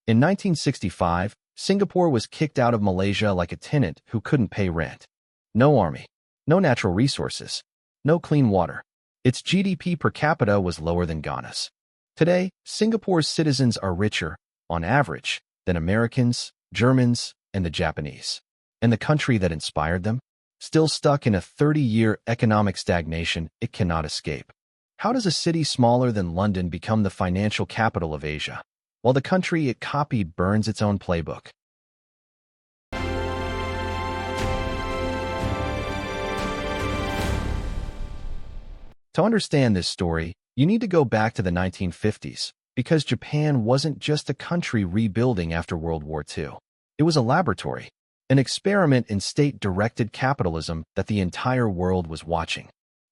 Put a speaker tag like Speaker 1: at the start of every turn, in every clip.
Speaker 1: In 1965, Singapore was kicked out of Malaysia like a tenant who couldn't pay rent. No army, no natural resources, no clean water. Its GDP per capita was lower than Ghana's. Today, Singapore's citizens are richer, on average, than Americans, Germans, and the Japanese. And the country that inspired them? Still stuck in a 30-year economic stagnation it cannot escape. How does a city smaller than London become the financial capital of Asia, while the country it copied burns its own playbook? To understand this story, you need to go back to the 1950s, because Japan wasn't just a country rebuilding after World War II. It was a laboratory, an experiment in state-directed capitalism that the entire world was watching.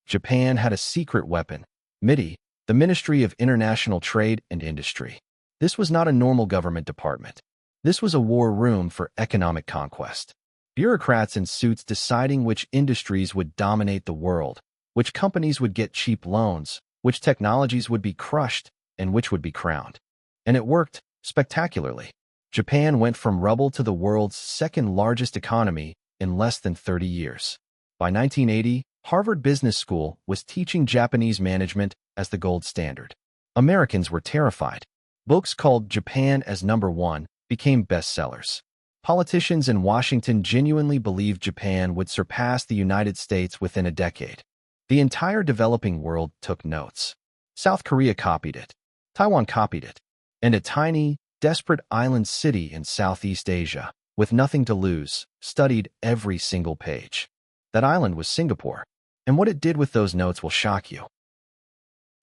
Speaker 1: Japan had a secret weapon, MITI, the Ministry of International Trade and Industry. This was not a normal government department. This was a war room for economic conquest. Bureaucrats in suits deciding which industries would dominate the world, which companies would get cheap loans, which technologies would be crushed, and which would be crowned. And it worked spectacularly. Japan went from rubble to the world's second-largest economy in less than 30 years. By 1980, Harvard Business School was teaching Japanese management as the gold standard. Americans were terrified. Books called Japan as Number One became bestsellers. Politicians in Washington genuinely believed Japan would surpass the United States within a decade. The entire developing world took notes. South Korea copied it. Taiwan copied it. And a tiny, desperate island city in Southeast Asia, with nothing to lose, studied every single page. That island was Singapore. And what it did with those notes will shock you.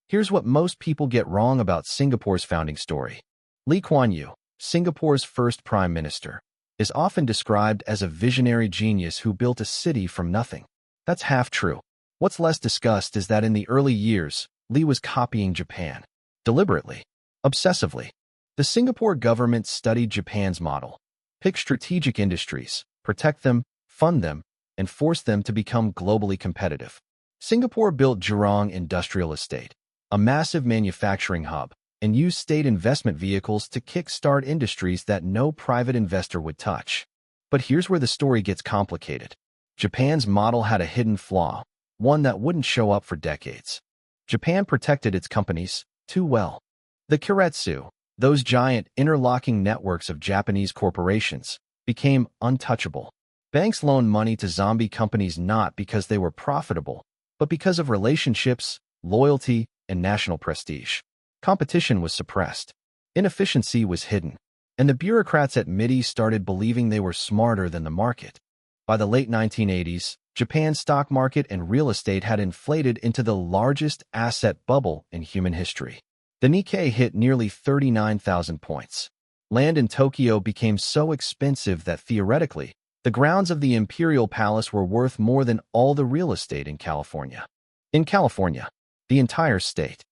Speaker 1: Here's what most people get wrong about Singapore's founding story. Lee Kuan Yew, Singapore's first prime minister, is often described as a visionary genius who built a city from nothing. That's half true. What's less discussed is that in the early years, Lee was copying Japan. Deliberately. Obsessively. The Singapore government studied Japan's model. Pick strategic industries, protect them, fund them, and force them to become globally competitive. Singapore built Jurong Industrial Estate, a massive manufacturing hub, and used state investment vehicles to kickstart industries that no private investor would touch. But here's where the story gets complicated. Japan's model had a hidden flaw, one that wouldn't show up for decades. Japan protected its companies too well. The keiretsu, those giant interlocking networks of Japanese corporations, became untouchable. Banks loaned money to zombie companies not because they were profitable, but because of relationships, loyalty, and national prestige. Competition was suppressed. Inefficiency was hidden. And the bureaucrats at MITI started believing they were smarter than the market. By the late 1980s, Japan's stock market and real estate had inflated into the largest asset bubble in human history. The Nikkei hit nearly 39,000 points. Land in Tokyo became so expensive that theoretically, the grounds of the Imperial Palace were worth more than all the real estate in California. In California, the entire state.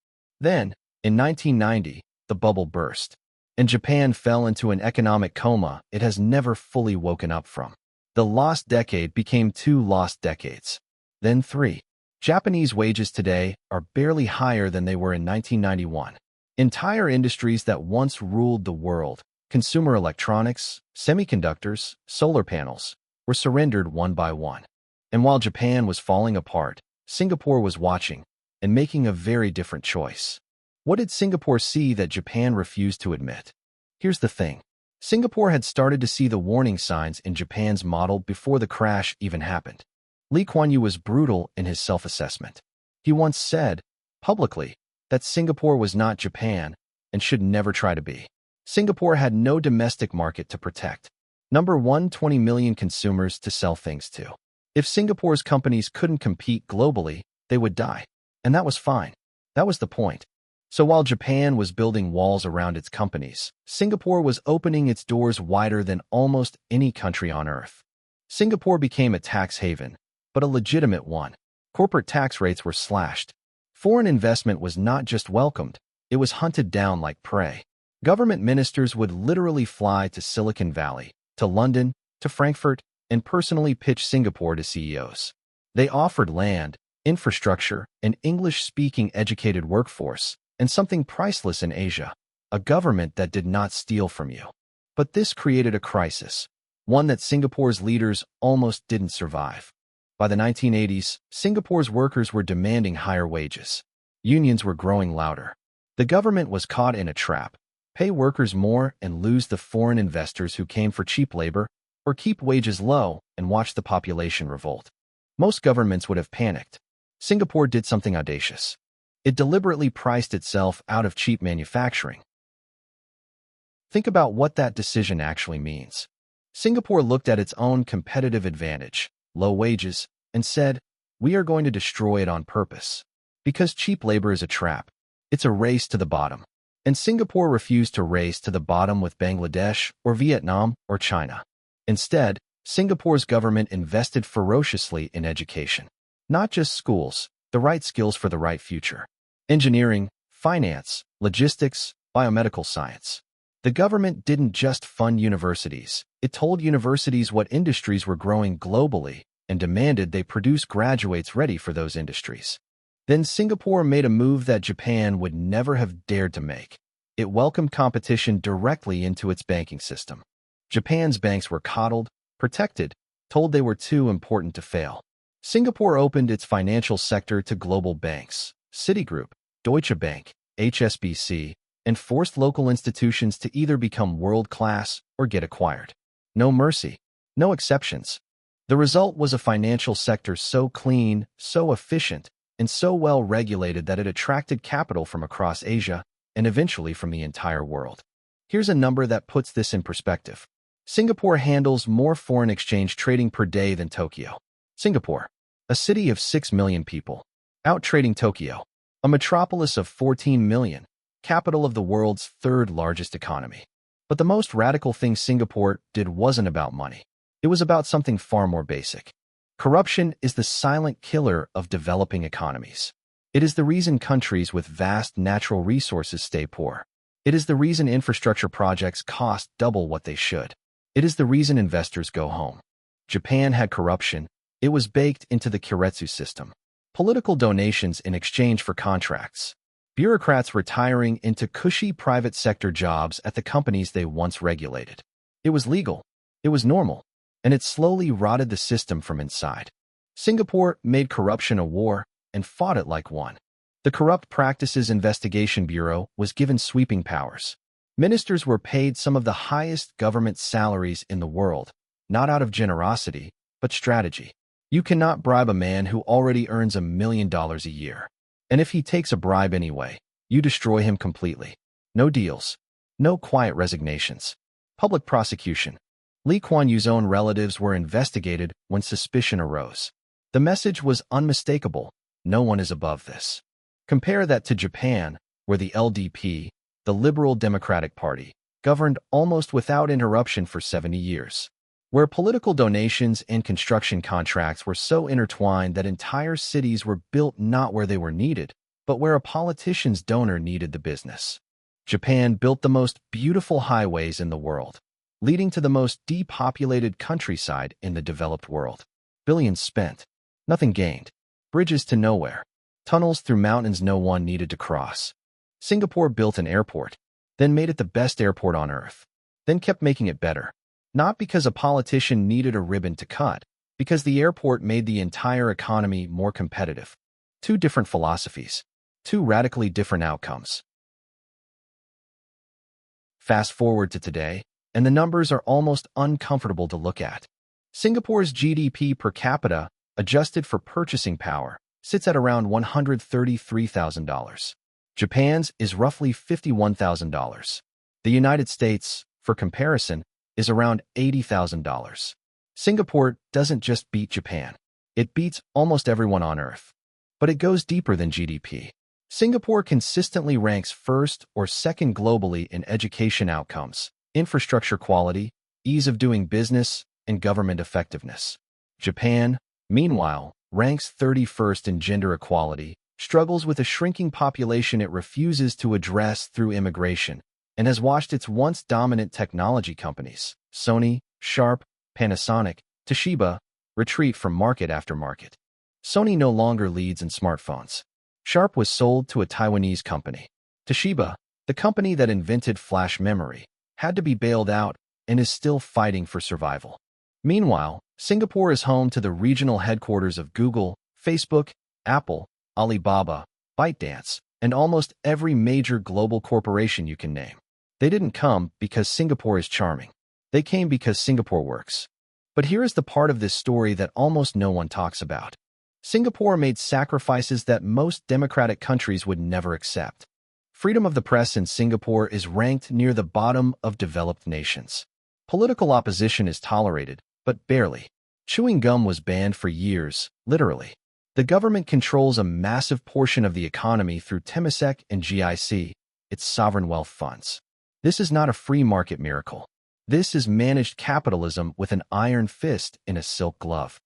Speaker 1: Then, in 1990, the bubble burst, and Japan fell into an economic coma it has never fully woken up from. The lost decade became 2 lost decades. Then 3. Japanese wages today are barely higher than they were in 1991. Entire industries that once ruled the world, consumer electronics, semiconductors, solar panels, were surrendered one by one. And while Japan was falling apart, Singapore was watching and making a very different choice. What did Singapore see that Japan refused to admit? Here's the thing. Singapore had started to see the warning signs in Japan's model before the crash even happened. Lee Kuan Yew was brutal in his self-assessment. He once said, publicly, that Singapore was not Japan and should never try to be. Singapore had no domestic market to protect. Number 1, 20 million consumers to sell things to. If Singapore's companies couldn't compete globally, they would die. And that was fine. That was the point. So while Japan was building walls around its companies, Singapore was opening its doors wider than almost any country on earth. Singapore became a tax haven, but a legitimate one. Corporate tax rates were slashed. Foreign investment was not just welcomed, it was hunted down like prey. Government ministers would literally fly to Silicon Valley, to London, to Frankfurt, and personally pitch Singapore to CEOs. They offered land, infrastructure, an English-speaking educated workforce, and something priceless in Asia, a government that did not steal from you. But this created a crisis, one that Singapore's leaders almost didn't survive. By the 1980s, Singapore's workers were demanding higher wages. Unions were growing louder. The government was caught in a trap: pay workers more and lose the foreign investors who came for cheap labor, or keep wages low and watch the population revolt. Most governments would have panicked. Singapore did something audacious. It deliberately priced itself out of cheap manufacturing. Think about what that decision actually means. Singapore looked at its own competitive advantage, low wages, and said, "We are going to destroy it on purpose." Because cheap labor is a trap. It's a race to the bottom. And Singapore refused to race to the bottom with Bangladesh or Vietnam or China. Instead, Singapore's government invested ferociously in education. Not just schools, the right skills for the right future. Engineering, finance, logistics, biomedical science. The government didn't just fund universities. It told universities what industries were growing globally and demanded they produce graduates ready for those industries. Then Singapore made a move that Japan would never have dared to make. It welcomed competition directly into its banking system. Japan's banks were coddled, protected, told they were too important to fail. Singapore opened its financial sector to global banks, Citigroup, Deutsche Bank, HSBC, and forced local institutions to either become world-class or get acquired. No mercy, no exceptions. The result was a financial sector so clean, so efficient, and so well regulated that it attracted capital from across Asia and eventually from the entire world. Here's a number that puts this in perspective. Singapore handles more foreign exchange trading per day than Tokyo. Singapore, a city of 6 million people, out-trading Tokyo, a metropolis of 14 million, capital of the world's third largest economy. But the most radical thing Singapore did wasn't about money. It was about something far more basic. Corruption is the silent killer of developing economies. It is the reason countries with vast natural resources stay poor. It is the reason infrastructure projects cost double what they should. It is the reason investors go home. Japan had corruption. It was baked into the keiretsu system. Political donations in exchange for contracts. Bureaucrats retiring into cushy private sector jobs at the companies they once regulated. It was legal. It was normal. And it slowly rotted the system from inside. Singapore made corruption a war and fought it like one. The Corrupt Practices Investigation Bureau was given sweeping powers. Ministers were paid some of the highest government salaries in the world, not out of generosity, but strategy. You cannot bribe a man who already earns $1 million a year. And if he takes a bribe anyway, you destroy him completely. No deals. No quiet resignations. Public prosecution. Lee Kuan Yew's own relatives were investigated when suspicion arose. The message was unmistakable: no one is above this. Compare that to Japan, where the LDP, the Liberal Democratic Party, governed almost without interruption for 70 years. Where political donations and construction contracts were so intertwined that entire cities were built not where they were needed, but where a politician's donor needed the business. Japan built the most beautiful highways in the world, leading to the most depopulated countryside in the developed world. Billions spent, nothing gained. Bridges to nowhere. Tunnels through mountains no one needed to cross. Singapore built an airport, then made it the best airport on earth, then kept making it better. Not because a politician needed a ribbon to cut, because the airport made the entire economy more competitive. Two different philosophies. Two radically different outcomes. Fast forward to today, and the numbers are almost uncomfortable to look at. Singapore's GDP per capita, adjusted for purchasing power, sits at around $133,000. Japan's is roughly $51,000. The United States, for comparison, is around $80,000. Singapore doesn't just beat Japan. It beats almost everyone on Earth. But it goes deeper than GDP. Singapore consistently ranks first or second globally in education outcomes, infrastructure quality, ease of doing business, and government effectiveness. Japan, meanwhile, ranks 31st in gender equality, struggles with a shrinking population it refuses to address through immigration, and has watched its once dominant technology companies, Sony, Sharp, Panasonic, Toshiba, retreat from market after market. Sony no longer leads in smartphones. Sharp was sold to a Taiwanese company. Toshiba, The company that invented flash memory had to be bailed out and is still fighting for survival. Meanwhile, Singapore is home to the regional headquarters of Google, Facebook, Apple, Alibaba, ByteDance, and almost every major global corporation you can name. They didn't come because Singapore is charming. They came because Singapore works. But here is the part of this story that almost no one talks about. Singapore made sacrifices that most democratic countries would never accept. Freedom of the press in Singapore is ranked near the bottom of developed nations. Political opposition is tolerated, but barely. Chewing gum was banned for years, literally. The government controls a massive portion of the economy through Temasek and GIC, its sovereign wealth funds. This is not a free market miracle. This is managed capitalism with an iron fist in a silk glove.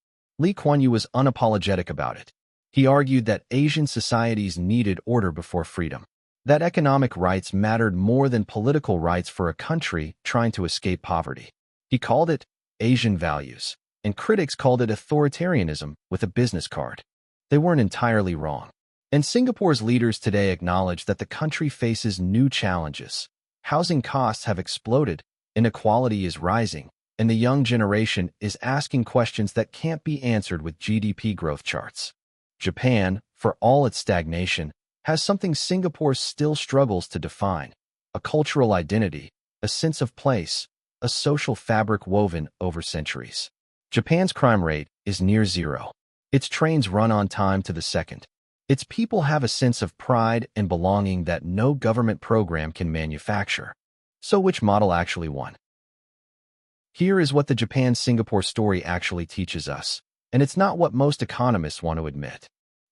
Speaker 1: Kuan was unapologetic about it. He argued that Asian societies needed order before freedom, that economic rights mattered more than political rights for a country trying to escape poverty. He called it Asian values, and critics called it authoritarianism with a business card. They weren't entirely wrong. And Singapore's leaders today acknowledge that the country faces new challenges. Housing costs have exploded, inequality is rising, and the young generation is asking questions that can't be answered with GDP growth charts. Japan, for all its stagnation, has something Singapore still struggles to define: a cultural identity, a sense of place, a social fabric woven over centuries. Japan's crime rate is near zero. Its trains run on time to the second. Its people have a sense of pride and belonging that no government program can manufacture. So which model actually won? Here is what the Japan-Singapore story actually teaches us, and it's not what most economists want to admit.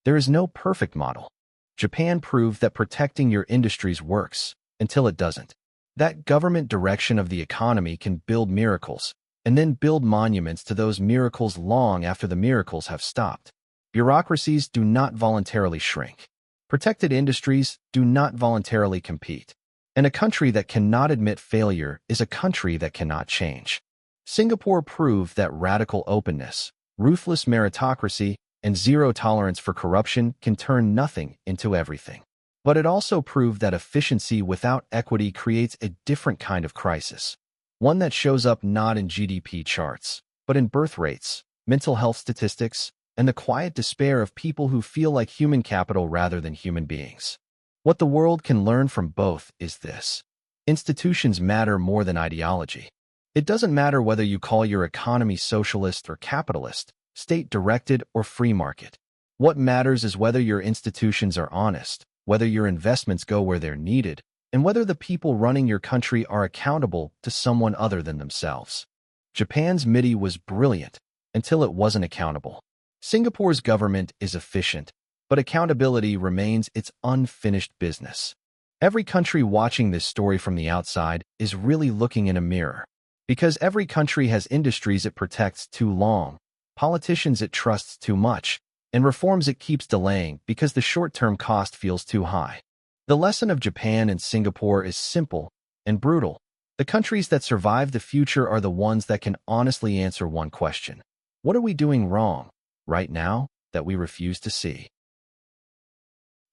Speaker 1: There is no perfect model. Japan proved that protecting your industries works, until it doesn't. That government direction of the economy can build miracles, and then build monuments to those miracles long after the miracles have stopped. Bureaucracies do not voluntarily shrink. Protected industries do not voluntarily compete. And a country that cannot admit failure is a country that cannot change. Singapore proved that radical openness, ruthless meritocracy, and zero tolerance for corruption can turn nothing into everything. But it also proved that efficiency without equity creates a different kind of crisis, one that shows up not in GDP charts, but in birth rates, mental health statistics, and the quiet despair of people who feel like human capital rather than human beings. What the world can learn from both is this: institutions matter more than ideology. It doesn't matter whether you call your economy socialist or capitalist, state-directed or free market. What matters is whether your institutions are honest, whether your investments go where they're needed, and whether the people running your country are accountable to someone other than themselves. Japan's MITI was brilliant until it wasn't accountable. Singapore's government is efficient, but accountability remains its unfinished business. Every country watching this story from the outside is really looking in a mirror. Because every country has industries it protects too long, politicians it trusts too much, and reforms it keeps delaying because the short-term cost feels too high. The lesson of Japan and Singapore is simple and brutal. The countries that survive the future are the ones that can honestly answer one question: what are we doing wrong right now that we refuse to see?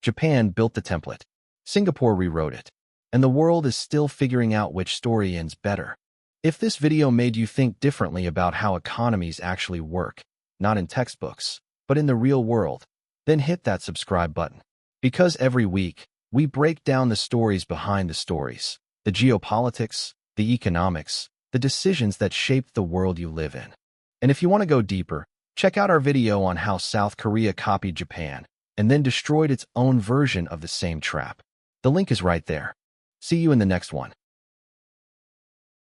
Speaker 1: Japan built the template. Singapore rewrote it. And the world is still figuring out which story ends better. If this video made you think differently about how economies actually work, not in textbooks, but in the real world, then hit that subscribe button. Because every week, we break down the stories behind the stories, the geopolitics, the economics, the decisions that shape the world you live in. And if you want to go deeper, check out our video on how South Korea copied Japan and then destroyed its own version of the same trap. The link is right there. See you in the next one.